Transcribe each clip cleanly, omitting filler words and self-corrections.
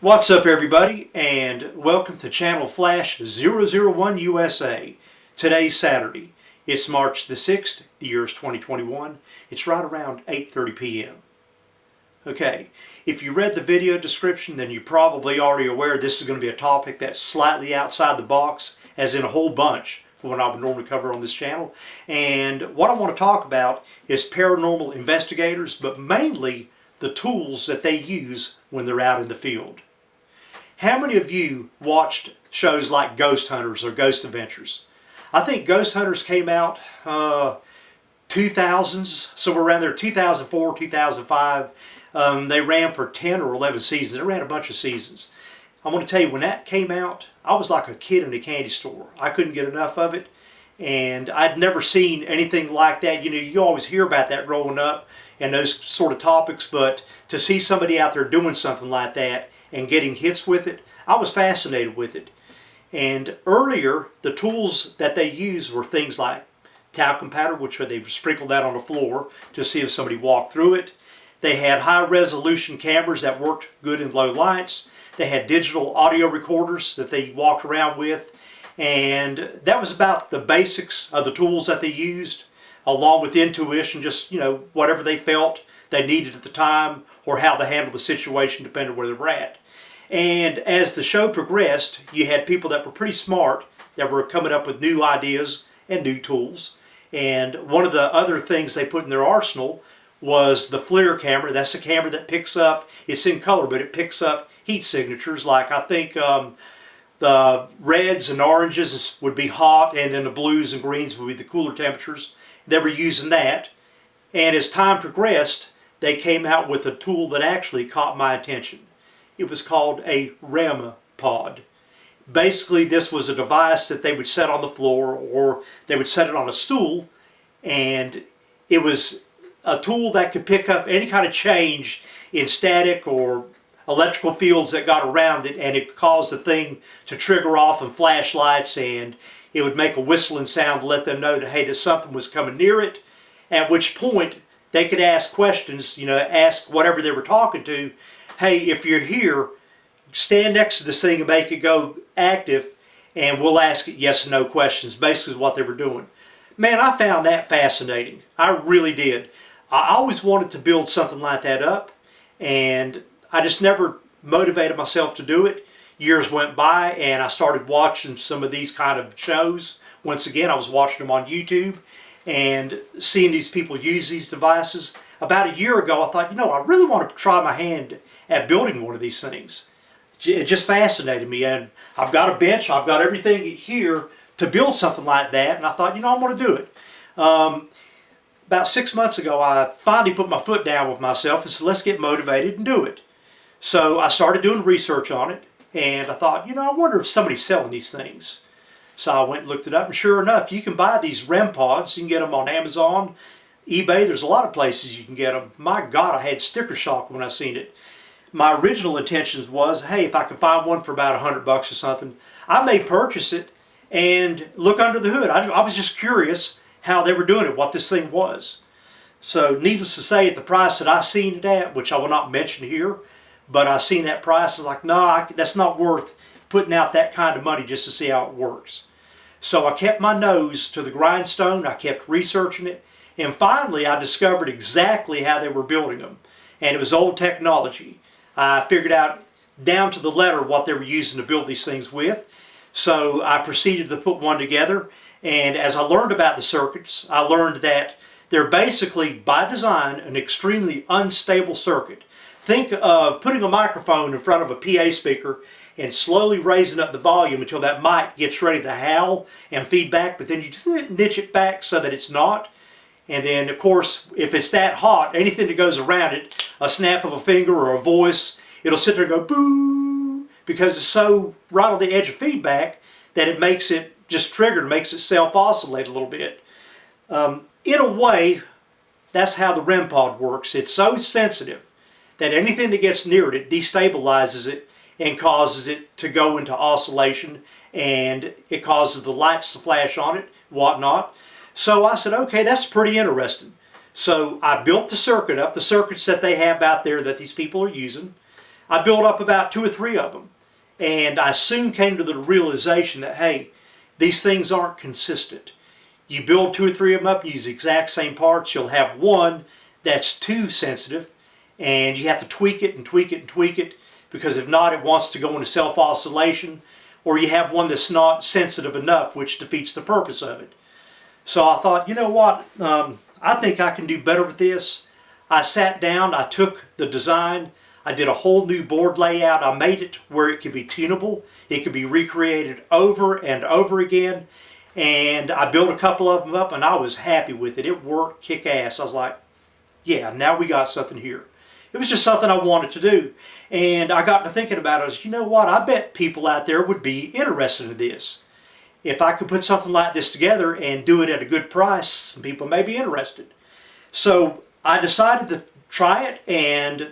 What's up everybody, and welcome to Channel Flash 001 USA. Today's Saturday. It's March the 6th, the year is 2021. It's right around 8:30 p.m. Okay, if you read the video description, then you're probably already aware this is going to be a topic that's slightly outside the box, as in a whole bunch from what I would normally cover on this channel. And what I want to talk about is paranormal investigators, but mainly the tools that they use when they're out in the field. How many of you watched shows like Ghost Hunters or Ghost Adventures? I think Ghost Hunters came out 2000s, somewhere around there, 2004, 2005. They ran for 10 or 11 seasons. They ran a bunch of seasons. I want to tell you, when that came out, I was like a kid in a candy store. I couldn't get enough of it, and I'd never seen anything like that. You know, you always hear about that growing up and those sort of topics, but to see somebody out there doing something like that and getting hits with it, I was fascinated with it. And earlier, the tools that they used were things like talcum powder, which they sprinkled that on the floor to see if somebody walked through it. They had high-resolution cameras that worked good in low lights. They had digital audio recorders that they walked around with. And that was about the basics of the tools that they used, along with intuition, just, you know, whatever they felt they needed at the time, or how to handle the situation depending on where they were at. And as the show progressed, you had people that were pretty smart that were coming up with new ideas and new tools. And one of the other things they put in their arsenal was the FLIR camera. That's the camera that picks up, it's in color, but it picks up heat signatures. Like, I think the reds and oranges would be hot, and then the blues and greens would be the cooler temperatures. They were using that. And as time progressed, they came out with a tool that actually caught my attention. It was called a Rem Pod. Basically, this was a device that they would set on the floor, or they would set it on a stool, and it was a tool that could pick up any kind of change in static or electrical fields that got around it, and it caused the thing to trigger off and flash lights, and it would make a whistling sound to let them know that, hey, that something was coming near it, at which point they could ask questions, you know, ask whatever they were talking to, hey, if you're here, stand next to this thing and make it go active, and we'll ask it yes and no questions. Basically is what they were doing. Man, I found that fascinating. I really did. I always wanted to build something like that up, and I just never motivated myself to do it. Years went by, and I started watching some of these kind of shows. Once again, I was watching them on YouTube and seeing these people use these devices. About a year ago, I thought, you know, I really want to try my hand at building one of these things. It just fascinated me, and I've got a bench, I've got everything here to build something like that, and I thought, you know, I'm going to do it. About 6 months ago, I finally put my foot down with myself and said, let's get motivated and do it. So I started doing research on it, and I thought, you know, I wonder if somebody's selling these things. So I went and looked it up, and sure enough, you can buy these Rem Pods. You can get them on Amazon, eBay. There's a lot of places you can get them. My God, I had sticker shock when I seen it. My original intentions was, hey, if I could find one for about $100 or something, I may purchase it and look under the hood. I was just curious how they were doing it, what this thing was. So needless to say, at the price that I seen it at, which I will not mention here, but I seen that price, I was like, no, that's not worth putting out that kind of money just to see how it works. So I kept my nose to the grindstone, I kept researching it, and finally I discovered exactly how they were building them. And it was old technology. I figured out down to the letter what they were using to build these things with. So I proceeded to put one together, and as I learned about the circuits, I learned that they're basically, by design, an extremely unstable circuit. Think of putting a microphone in front of a PA speaker and slowly raising up the volume until that mic gets ready to howl and feedback, but then you just niche it back so that it's not. And then, of course, if it's that hot, anything that goes around it, a snap of a finger or a voice, it'll sit there and go boo, because it's so right on the edge of feedback that it makes it just trigger, makes it self-oscillate a little bit. In a way, that's how the Rem Pod works. It's so sensitive that anything that gets near it destabilizes it and causes it to go into oscillation, and it causes the lights to flash on it, whatnot. So I said, okay, that's pretty interesting. So I built the circuit up, the circuits that they have out there that these people are using. I built up about 2 or 3 of them. And I soon came to the realization that, hey, these things aren't consistent. You build 2 or 3 of them up, use the exact same parts, you'll have one that's too sensitive, and you have to tweak it and tweak it and tweak it, because if not, it wants to go into self-oscillation, or you have one that's not sensitive enough, which defeats the purpose of it. So I thought, you know what, I think I can do better with this. I sat down, I took the design, I did a whole new board layout, I made it where it could be tunable, it could be recreated over and over again, and I built a couple of them up and I was happy with it. It worked kick-ass. I was like, yeah, now we got something here. It was just something I wanted to do. And I got to thinking about it. I was, you know what, I bet people out there would be interested in this. If I could put something like this together and do it at a good price, some people may be interested. So I decided to try it, and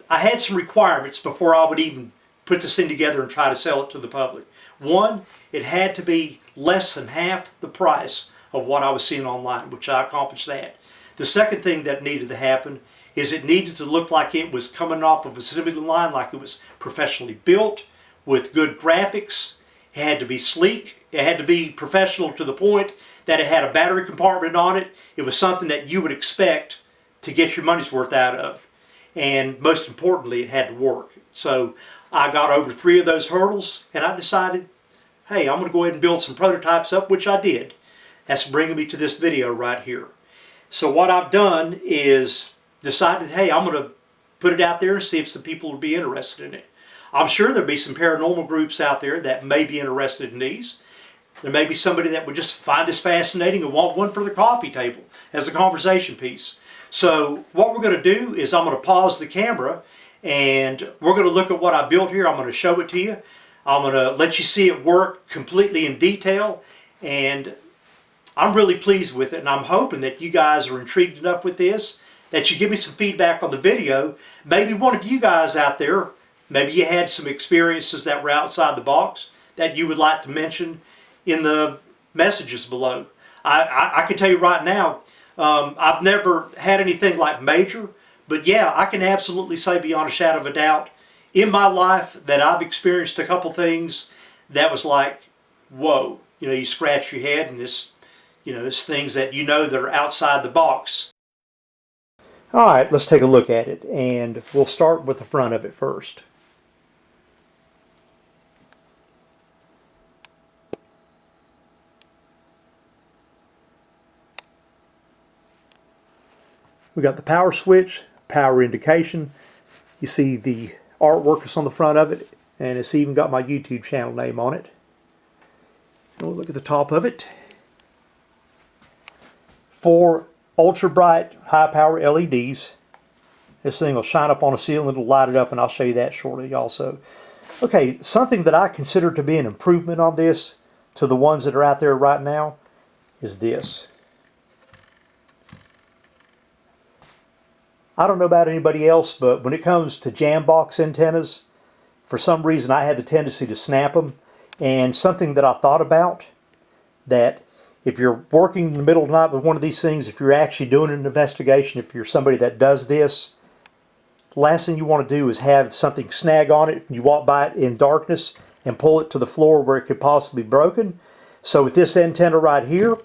I had some requirements before I would even put this thing together and try to sell it to the public. One, it had to be less than half the price of what I was seeing online, which I accomplished that. The second thing that needed to happen is it needed to look like it was coming off of a assembly line, like it was professionally built with good graphics. It had to be sleek. It had to be professional to the point that it had a battery compartment on it. It was something that you would expect to get your money's worth out of. And most importantly, it had to work. So I got over 3 of those hurdles, and I decided, hey, I'm going to go ahead and build some prototypes up, which I did. That's bringing me to this video right here. So what I've done is decided, hey, I'm going to put it out there and see if some people will be interested in it. I'm sure there'll be some paranormal groups out there that may be interested in these. There may be somebody that would just find this fascinating and want one for their coffee table as a conversation piece. So what we're going to do is I'm going to pause the camera, and we're going to look at what I built here. I'm going to show it to you. I'm going to let you see it work completely in detail, and I'm really pleased with it, and I'm hoping that you guys are intrigued enough with this that you give me some feedback on the video. Maybe one of you guys out there, maybe you had some experiences that were outside the box that you would like to mention in the messages below. I can tell you right now, I've never had anything like major, but yeah, I can absolutely say beyond a shadow of a doubt in my life that I've experienced a couple things that was like, whoa, you know, you scratch your head, and it's, you know, it's things that you know that are outside the box. All right, let's take a look at it, and we'll start with the front of it first. We got the power switch, power indication. You see the artwork is on the front of it, and it's even got my YouTube channel name on it. And we'll look at the top of it. 4 ultra bright high power LEDs. This thing will shine up on a ceiling, it'll light it up, and I'll show you that shortly also. Okay, something that I consider to be an improvement on this to the ones that are out there right now is this. I don't know about anybody else, but when it comes to jam box antennas, for some reason I had the tendency to snap them. And something that I thought about, that if you're working in the middle of the night with one of these things, if you're actually doing an investigation, if you're somebody that does this, the last thing you want to do is have something snag on it, and you walk by it in darkness and pull it to the floor where it could possibly be broken. So with this antenna right here,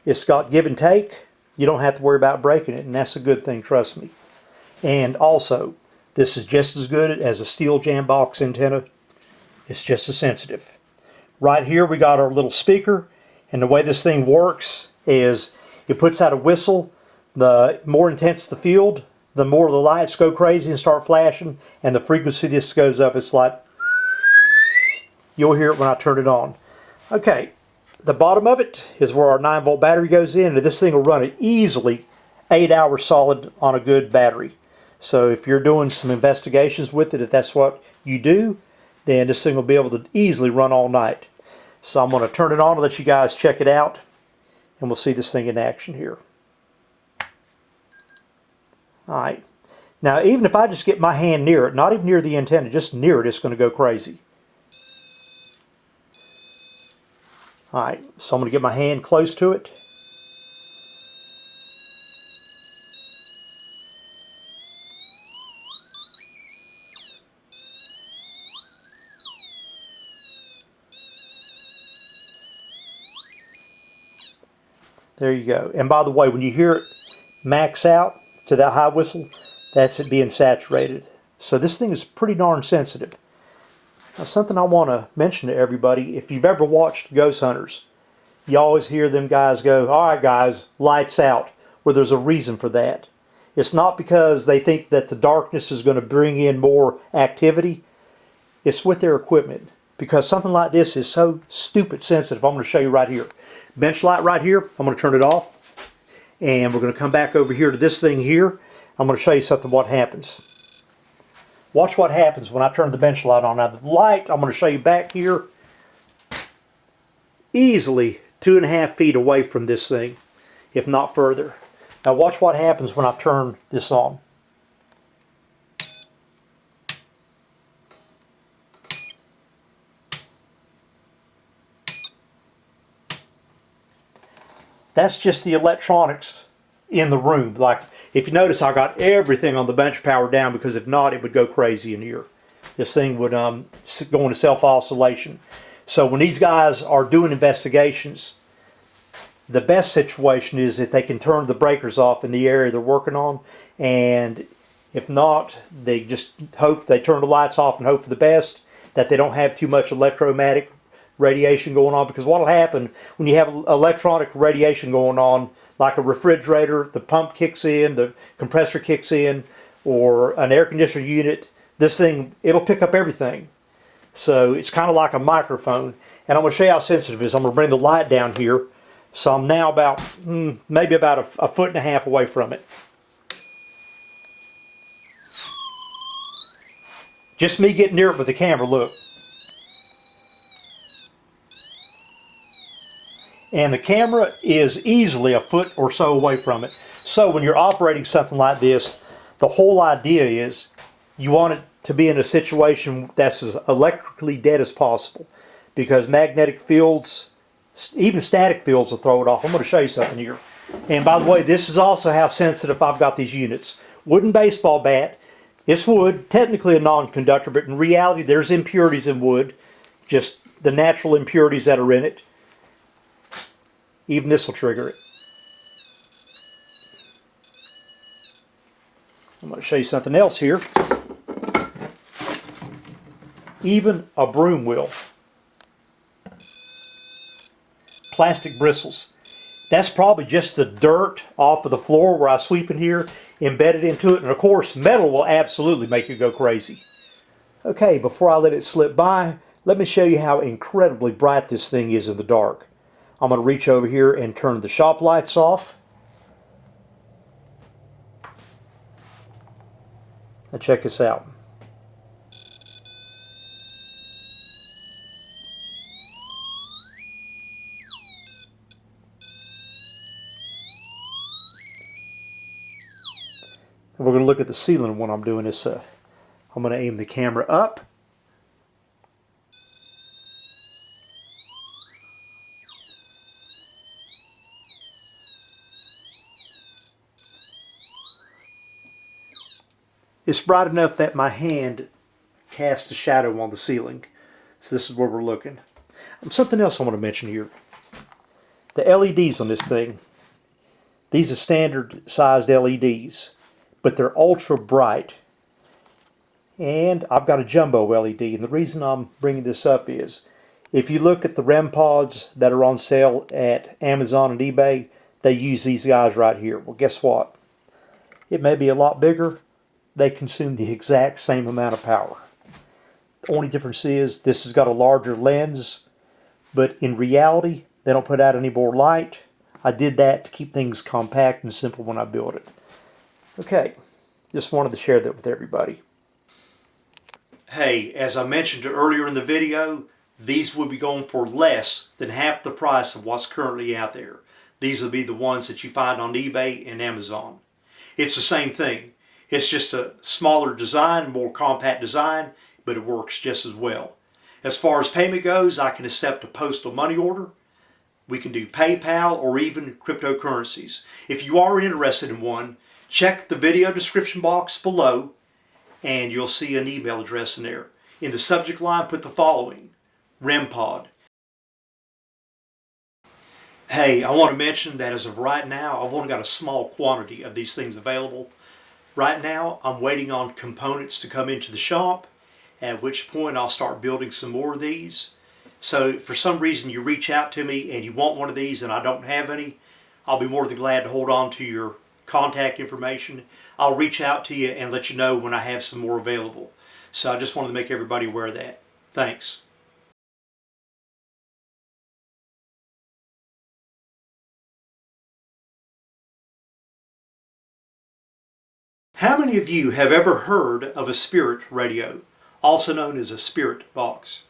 it's got give and take. You don't have to worry about breaking it, and that's a good thing, trust me. And also, this is just as good as a steel jam box antenna. It's just as sensitive. Right here we got our little speaker, and the way this thing works is it puts out a whistle. The more intense the field, the more the lights go crazy and start flashing, and the frequency this goes up. It's like, you'll hear it when I turn it on. Okay. The bottom of it is where our 9-volt battery goes in, and this thing will run it easily 8 hours solid on a good battery. So if you're doing some investigations with it, if that's what you do, then this thing will be able to easily run all night. So I'm going to turn it on and let you guys check it out, and we'll see this thing in action here. Alright, now even if I just get my hand near it, not even near the antenna, just near it, it's going to go crazy. Alright, so I'm going to get my hand close to it. There you go. And by the way, when you hear it max out to that high whistle, that's it being saturated. So this thing is pretty darn sensitive. Now, something I want to mention to everybody, if you've ever watched ghost hunters, you always hear them guys go, all right guys, lights out, where there's a reason for that. It's not because they think that the darkness is going to bring in more activity. It's with their equipment. Because something like this is so stupid sensitive. I'm going to show you right here. Bench light right here, I'm going to turn it off. And we're going to come back over here to this thing here. I'm going to show you something what happens. Watch what happens when I turn the bench light on. Now the light, I'm going to show you back here, easily 2.5 feet away from this thing, if not further. Now watch what happens when I turn this on. That's just the electronics in the room. Like, if you notice, I got everything on the bench powered down, because if not, it would go crazy in here. This thing would go into self-oscillation. So when these guys are doing investigations, the best situation is if they can turn the breakers off in the area they're working on, and if not, they just hope they turn the lights off and hope for the best, that they don't have too much electromagnetic radiation going on. Because what will happen when you have electronic radiation going on, like a refrigerator, the pump kicks in, the compressor kicks in, or an air conditioner unit, this thing, it'll pick up everything. So it's kind of like a microphone. And I'm going to show you how sensitive it is. I'm going to bring the light down here. So I'm now about, maybe about a 1.5 feet away from it. Just me getting near it with the camera, look. And the camera is easily a foot or so away from it. So when you're operating something like this, the whole idea is you want it to be in a situation that's as electrically dead as possible, because magnetic fields, even static fields, will throw it off. I'm going to show you something here. And by the way, this is also how sensitive I've got these units. Wooden baseball bat. It's wood, technically a non-conductor, but in reality there's impurities in wood, just the natural impurities that are in it. Even this will trigger it. I'm going to show you something else here. Even a broom wheel. Plastic bristles. That's probably just the dirt off of the floor where I sweep in here, embedded into it. And of course, metal will absolutely make you go crazy. Okay, before I let it slip by, let me show you how incredibly bright this thing is in the dark. I'm going to reach over here and turn the shop lights off. Now check this out. And we're going to look at the ceiling when I'm doing this. I'm going to aim the camera up. It's bright enough that my hand casts a shadow on the ceiling. So this is where we're looking. Something else I want to mention here. The LEDs on this thing. These are standard sized LEDs, but they're ultra bright. And I've got a jumbo LED, and the reason I'm bringing this up is, if you look at the Rem Pods that are on sale at Amazon and eBay, they use these guys right here. Well, guess what? It may be a lot bigger. They consume the exact same amount of power. The only difference is this has got a larger lens, but in reality, they don't put out any more light. I did that to keep things compact and simple when I built it. Okay, just wanted to share that with everybody. Hey, as I mentioned earlier in the video, these will be going for less than half the price of what's currently out there. These will be the ones that you find on eBay and Amazon. It's the same thing. It's just a smaller design, more compact design, but it works just as well. As far as payment goes, I can accept a postal money order. We can do PayPal or even cryptocurrencies. If you are interested in one, check the video description box below and you'll see an email address in there. In the subject line, put the following: Rem Pod. Hey, I want to mention that as of right now, I've only got a small quantity of these things available. Right now, I'm waiting on components to come into the shop, at which point I'll start building some more of these. So if for some reason you reach out to me and you want one of these and I don't have any, I'll be more than glad to hold on to your contact information. I'll reach out to you and let you know when I have some more available. So I just wanted to make everybody aware of that. Thanks. How many of you have ever heard of a spirit radio, also known as a spirit box?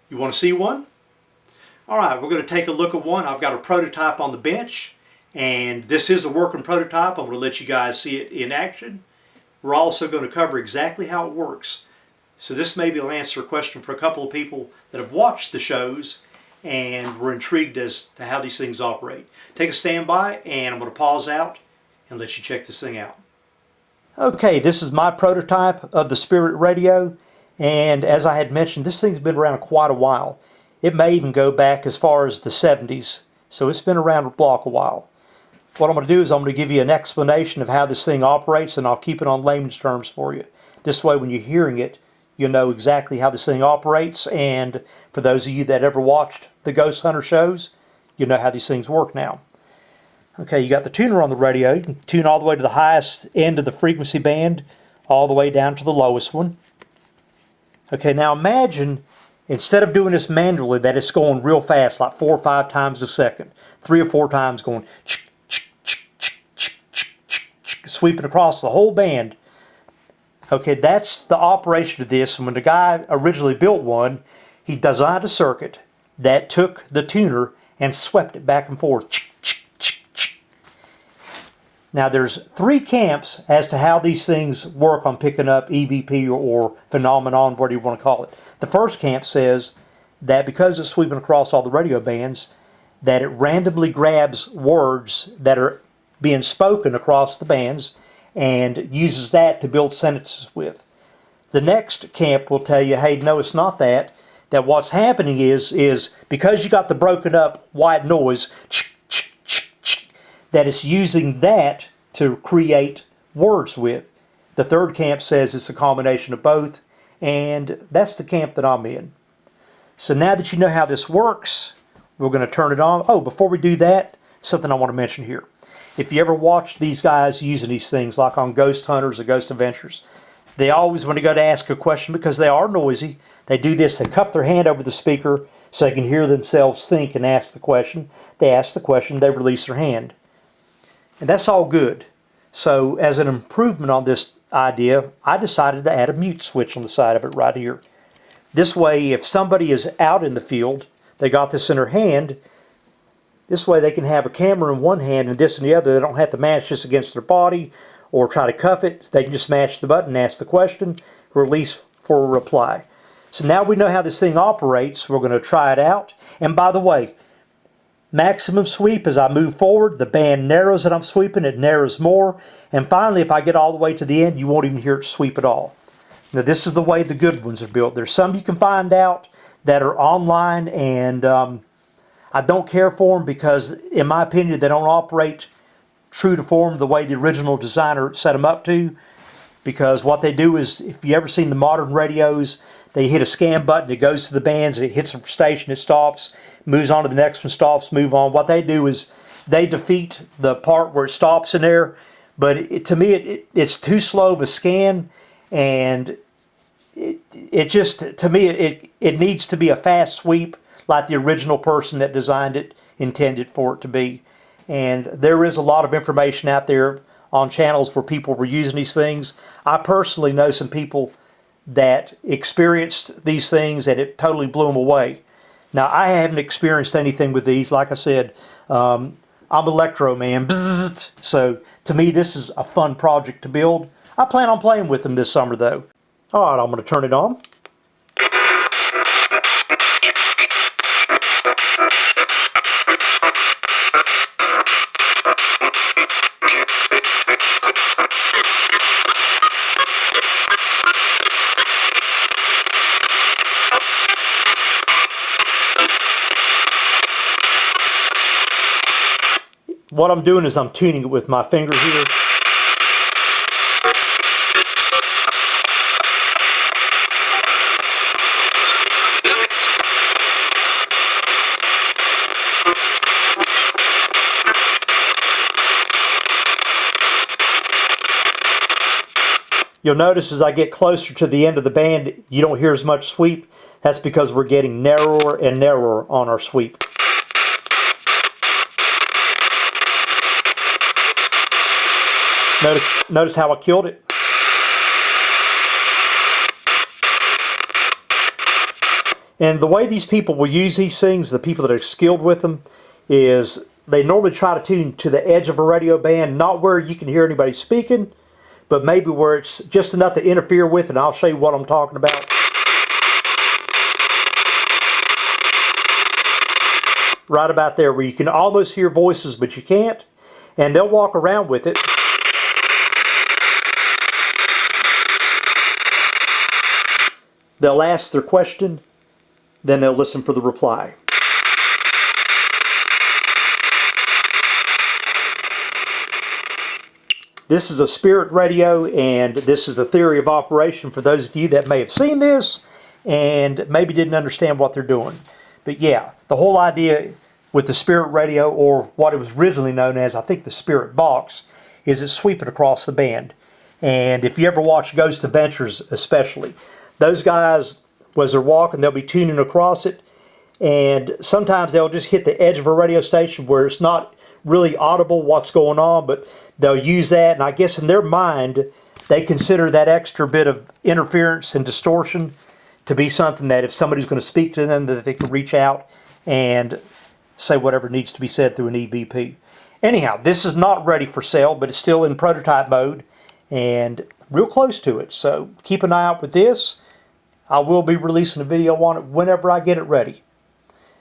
You want to see one? All right, we're going to take a look at one. I've got a prototype on the bench, and this is a working prototype. I'm going to let you guys see it in action. We're also going to cover exactly how it works. So this maybe will answer a question for a couple of people that have watched the shows and were intrigued as to how these things operate. Take a standby, and I'm going to pause out and let you check this thing out. Okay, this is my prototype of the Spirit Radio, and as I had mentioned, this thing's been around quite a while. It may even go back as far as the 70s, so it's been around the block a while. What I'm going to do is I'm going to give you an explanation of how this thing operates, and I'll keep it on layman's terms for you. This way, when you're hearing it, you'll know exactly how this thing operates, and for those of you that ever watched the Ghost Hunter shows, you know how these things work now. Okay, you got the tuner on the radio. You can tune all the way to the highest end of the frequency band, all the way down to the lowest one. Okay, now imagine, instead of doing this manually, that it's going real fast, like 4 or 5 times a second, 3 or 4 times going, sweeping across the whole band. Okay, that's the operation of this. And when the guy originally built one, he designed a circuit that took the tuner and swept it back and forth. Now there's 3 camps as to how these things work on picking up EVP or phenomenon, whatever you want to call it. The first camp says that because it's sweeping across all the radio bands, that it randomly grabs words that are being spoken across the bands and uses that to build sentences with. The next camp will tell you, hey, no, it's not that. That what's happening is because you got the broken up white noise, that it's using that to create words with. The third camp says it's a combination of both, and that's the camp that I'm in. So now that you know how this works, we're going to turn it on. Oh, before we do that, something I want to mention here. If you ever watch these guys using these things, like on Ghost Hunters or Ghost Adventures, they always, when they go to ask a question, because they are noisy, they do this, they cup their hand over the speaker so they can hear themselves think and ask the question. They ask the question, they release their hand. And that's all good. So as an improvement on this idea, I decided to add a mute switch on the side of it right here. This way, if somebody is out in the field, they got this in their hand, this way they can have a camera in one hand and this in the other. They don't have to mash this against their body or try to cuff it. They can just mash the button, ask the question, release for a reply. So now we know how this thing operates. We're going to try it out. And by the way, maximum sweep, as I move forward, the band narrows that I'm sweeping, it narrows more. And finally, if I get all the way to the end, you won't even hear it sweep at all. Now, this is the way the good ones are built. There's some you can find out that are online, and I don't care for them because, in my opinion, they don't operate true to form the way the original designer set them up to. Because what they do is, if you ever seen the modern radios, they hit a scan button, it goes to the bands, it hits a station, it stops, moves on to the next one, stops, move on. What they do is they defeat the part where it stops in there. But to me, it's too slow of a scan, and it just, to me, it needs to be a fast sweep like the original person that designed it intended for it to be. And there is a lot of information out there on channels where people were using these things. I personally know some people that experienced these things and it totally blew them away. Now, I haven't experienced anything with these. Like I said, I'm electro man. Bzzzt. So to me, this is a fun project to build. I plan on playing with them this summer, though. All right, I'm going to turn it on. what I'm doing is I'm tuning it with my finger here. You'll notice as I get closer to the end of the band, you don't hear as much sweep. That's because we're getting narrower and narrower on our sweep. Notice how I killed it. And the way these people will use these things, the people that are skilled with them, is they normally try to tune to the edge of a radio band, not where you can hear anybody speaking, but maybe where it's just enough to interfere with, and I'll show you what I'm talking about. Right about there, where you can almost hear voices, but you can't. And they'll walk around with it. They'll ask their question, then they'll listen for the reply. This is a spirit radio, and this is the theory of operation for those of you that may have seen this and maybe didn't understand what they're doing. But yeah, the whole idea with the spirit radio, or what it was originally known as, I think the spirit box, is it's sweeping across the band. And if you ever watch Ghost Adventures especially, those guys, as they're walking, they'll be tuning across it, and sometimes they'll just hit the edge of a radio station where it's not really audible what's going on, but they'll use that, and I guess in their mind they consider that extra bit of interference and distortion to be something that if somebody's going to speak to them, that they can reach out and say whatever needs to be said through an EVP. Anyhow, this is not ready for sale, but it's still in prototype mode and real close to it, so keep an eye out with this. I will be releasing a video on it whenever I get it ready.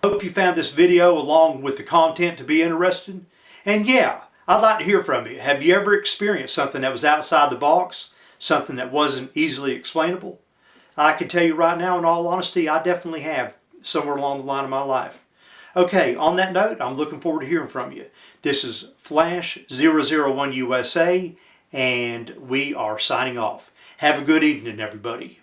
Hope you found this video along with the content to be interesting. And yeah, I'd like to hear from you. Have you ever experienced something that was outside the box? Something that wasn't easily explainable? I can tell you right now, in all honesty, I definitely have somewhere along the line of my life. Okay, on that note, I'm looking forward to hearing from you. This is Flash 001 USA, and we are signing off. Have a good evening, everybody.